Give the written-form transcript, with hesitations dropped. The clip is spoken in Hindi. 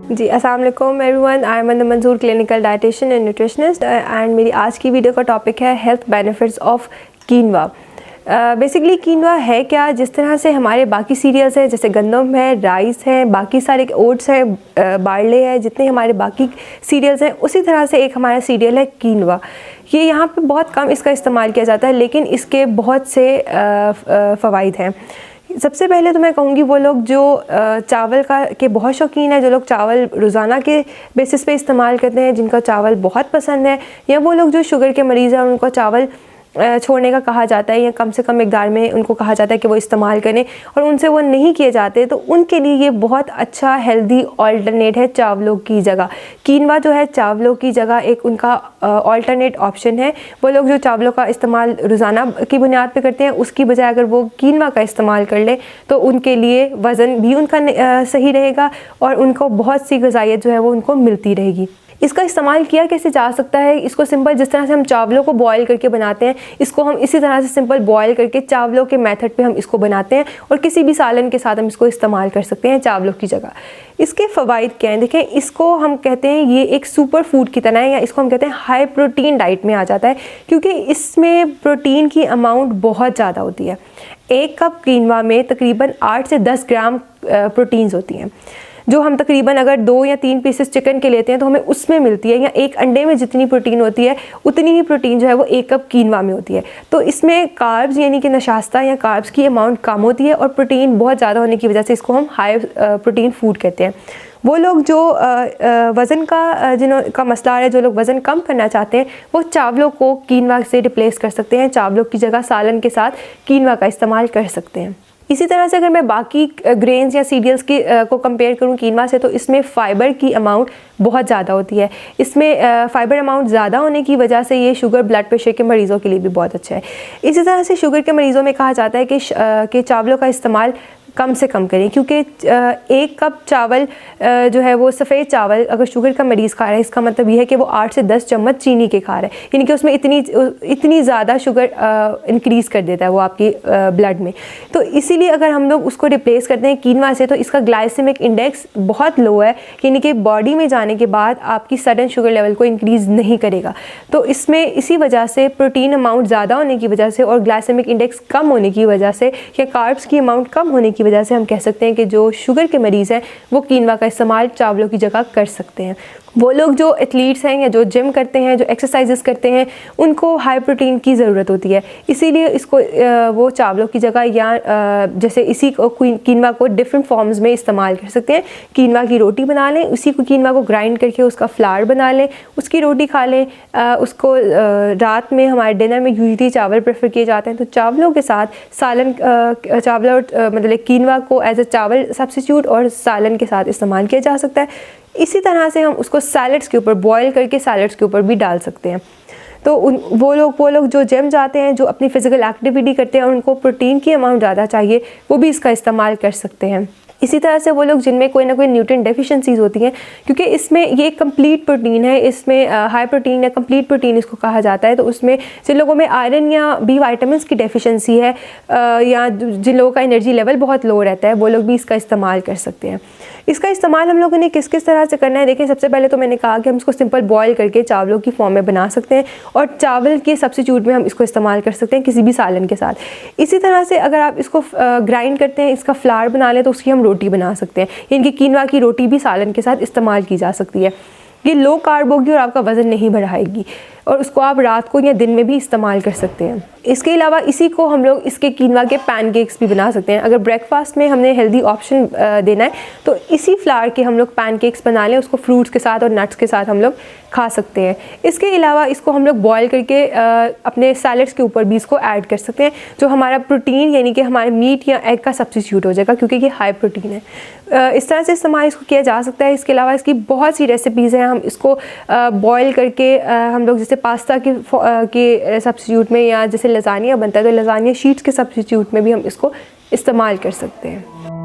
जी, अस्सलाम वालेकुम एवरीवन, आई एम मंजूर, clinical dietitian and nutritionist and मेरी आज की वीडियो का टॉपिक है हेल्थ बेनिफिट्स ऑफ कीनवा। बेसिकली कीनवा है क्या? जिस तरह से हमारे बाकी सीरियल्स हैं, जैसे गंदम है, राइस है, बाकी सारे ओट्स हैं, बारले है, जितने हमारे बाकी सीरियल्स हैं, उसी तरह से एक हमारा सीरियल है कीनवा। ये यहाँ पे बहुत कम इसका इस्तेमाल किया जाता है, लेकिन इसके बहुत से फ़वाइद हैं। सबसे पहले तो मैं कहूँगी वो लोग जो चावल के बहुत शौकीन है, जो लोग चावल रोज़ाना के बेसिस पे इस्तेमाल करते हैं, जिनका चावल बहुत पसंद है, या वो लोग जो शुगर के मरीज़ हैं और उनको चावल छोड़ने का कहा जाता है या कम से कम मिकदार में उनको कहा जाता है कि वो इस्तेमाल करें और उनसे वो नहीं किए जाते, तो उनके लिए ये बहुत अच्छा हेल्दी ऑल्टरनेट है चावलों की जगह। कीनवा जो है चावलों की जगह एक उनका ऑल्टरनेट ऑप्शन है। वो लोग जो चावलों का इस्तेमाल रोज़ाना की बुनियाद पे करते हैं, उसकी बजाय अगर वो कीनवा का इस्तेमाल कर ले तो उनके लिए वज़न भी उनका सही रहेगा और उनको बहुत सी ग़िज़ाइयत जो है वो उनको मिलती रहेगी। इसका इस्तेमाल किया कैसे जा सकता है? इसको सिंपल जिस तरह से हम चावलों को बॉयल करके बनाते हैं, इसको हम इसी तरह से सिंपल बॉयल करके चावलों के मेथड पे हम इसको बनाते हैं और किसी भी सालन के साथ हम इसको इस्तेमाल कर सकते हैं चावलों की जगह। इसके फ़वाइद क्या हैं? देखें, इसको हम कहते हैं ये एक सुपर फूड की तरह है, या इसको हम कहते हैं हाई प्रोटीन डाइट में आ जाता है, क्योंकि इसमें प्रोटीन की अमाउंट बहुत ज़्यादा होती है। 1 कप कीनवा में तकरीबन 8 से 10 ग्राम प्रोटीन्स होती हैं, जो हम तकरीबन अगर 2 या 3 पीसेस चिकन के लेते हैं तो हमें उसमें मिलती है, या एक अंडे में जितनी प्रोटीन होती है उतनी ही प्रोटीन जो है वो 1 कप कीनवा में होती है। तो इसमें कार्ब्स यानी कि नशास्ता या कार्ब्स की अमाउंट कम होती है और प्रोटीन बहुत ज़्यादा होने की वजह से इसको हम हाई प्रोटीन फूड कहते हैं। वो लोग जो वज़न का जिनका मसला है, जो लोग वज़न कम करना चाहते हैं, वो चावलों को कीनवा से रिप्लेस कर सकते हैं। चावलों की जगह सालन के साथ कीनवा का इस्तेमाल कर सकते हैं। इसी तरह से अगर मैं बाकी ग्रेन्स या सीरियल्स को कंपेयर करूं कीनवा से, तो इसमें फ़ाइबर की अमाउंट बहुत ज़्यादा होती है। इसमें फ़ाइबर अमाउंट ज़्यादा होने की वजह से ये शुगर ब्लड प्रेशर के मरीज़ों के लिए भी बहुत अच्छा है। इसी तरह से शुगर के मरीज़ों में कहा जाता है कि चावलों का इस्तेमाल कम से कम करें, क्योंकि 1 कप चावल जो है वो सफ़ेद चावल अगर शुगर का मरीज़ खा रहा है, इसका मतलब ये है कि वो 8 से 10 चम्मच चीनी के खा रहा है, यानी कि उसमें इतनी ज़्यादा शुगर इंक्रीज़ कर देता है वो आपकी ब्लड में। तो इसीलिए अगर हम लोग उसको रिप्लेस करते हैं कीनवा से, तो इसका ग्लाइसेमिक इंडेक्स बहुत लो है, यानी कि बॉडी में जाने के बाद आपकी सडन शुगर लेवल को इंक्रीज़ नहीं करेगा। तो इसमें इसी वजह से प्रोटीन अमाउंट ज़्यादा होने की वजह से और ग्लाइसेमिक इंडेक्स कम होने की वजह से या कार्ब्स की अमाउंट कम होने की वजह से हम कह सकते हैं कि जो शुगर के मरीज़ हैं वो कीनवा का इस्तेमाल चावलों की जगह कर सकते हैं। वो लोग जो एथलीट्स हैं या जो जिम करते हैं, जो एक्सरसाइजेस करते हैं, उनको हाई प्रोटीन की ज़रूरत होती है, इसीलिए इसको वो चावलों की जगह या जैसे इसी को कीनवा को डिफरेंट फॉर्म्स में इस्तेमाल कर सकते हैं। कीनवा की रोटी बना लें, उसी को कीनवा को ग्राइंड करके उसका फ्लावर बना लें, उसकी रोटी खा लें। उसको रात में हमारे डिनर में यूजली चावल प्रेफर किए जाते हैं, तो चावलों के साथ सालन चावल और मतलब कीनवा को एज अ चावल सब्स्टिट्यूट और सालन के साथ इस्तेमाल किया जा सकता है। इसी तरह से हम उसको सैलड्स के ऊपर बॉयल करके सैलड्स के ऊपर भी डाल सकते हैं। तो वो लोग जो जिम जाते हैं, जो अपनी फ़िज़िकल एक्टिविटी करते हैं और उनको प्रोटीन की अमाउंट ज़्यादा चाहिए, वो भी इसका इस्तेमाल कर सकते हैं। इसी तरह से वो लोग जिनमें कोई ना कोई न्यूट्रिएंट डेफिशिएंसीज़ होती हैं, क्योंकि इसमें ये कंप्लीट प्रोटीन है, इसमें हाई प्रोटीन या कंप्लीट प्रोटीन इसको कहा जाता है, तो उसमें जिन लोगों में आयरन या बी विटामिन्स की डेफिशिएंसी है या जिन लोगों का एनर्जी लेवल बहुत लो रहता है, वो लोग भी इसका इस्तेमाल कर सकते हैं। इसका इस्तेमाल हम लोगों ने किस किस तरह से करना है? देखें, सबसे पहले तो मैंने कहा कि हम इसको सिंपल बॉयल करके चावलों की फॉर्म में बना सकते हैं और चावल के सब्स्टिट्यूट में हम इसको इस्तेमाल कर सकते हैं किसी भी सालन के साथ। इसी तरह से अगर आप इसको ग्राइंड करते हैं, इसका फ्लावर बना लें, तो उसकी हम रोटी बना सकते हैं, यानी कि कीनवा की रोटी भी सालन के साथ इस्तेमाल की जा सकती है। ये लो कार्ब होगी और आपका वज़न नहीं बढ़ाएगी, और उसको आप रात को या दिन में भी इस्तेमाल कर सकते हैं। इसके अलावा इसी को हम लोग इसके कीनवा के पैनकेक्स भी बना सकते हैं। अगर ब्रेकफास्ट में हमने हेल्दी ऑप्शन देना है, तो इसी फ्लावर के हम लोग पैनकेक्स बना लें, उसको फ्रूट्स के साथ और नट्स के साथ हम लोग खा सकते हैं। इसके अलावा इसको हम लोग बॉयल करके अपने सैलड्स के ऊपर भी इसको ऐड कर सकते हैं, जो हमारा प्रोटीन यानी कि हमारे मीट या एग का सब्स्टिट्यूट हो जाएगा, क्योंकि ये हाई प्रोटीन है। इस तरह से इस्तेमाल इसको किया जा सकता है। इसके अलावा इसकी बहुत सी रेसिपीज़ हैं। हम इसको बॉयल करके हम लोग जैसे पास्ता के सब्स्टिट्यूट में, या जैसे लज़ानिया बनता है तो लज़ानिया शीट्स के सब्स्टिट्यूट में भी हम इसको इस्तेमाल कर सकते हैं।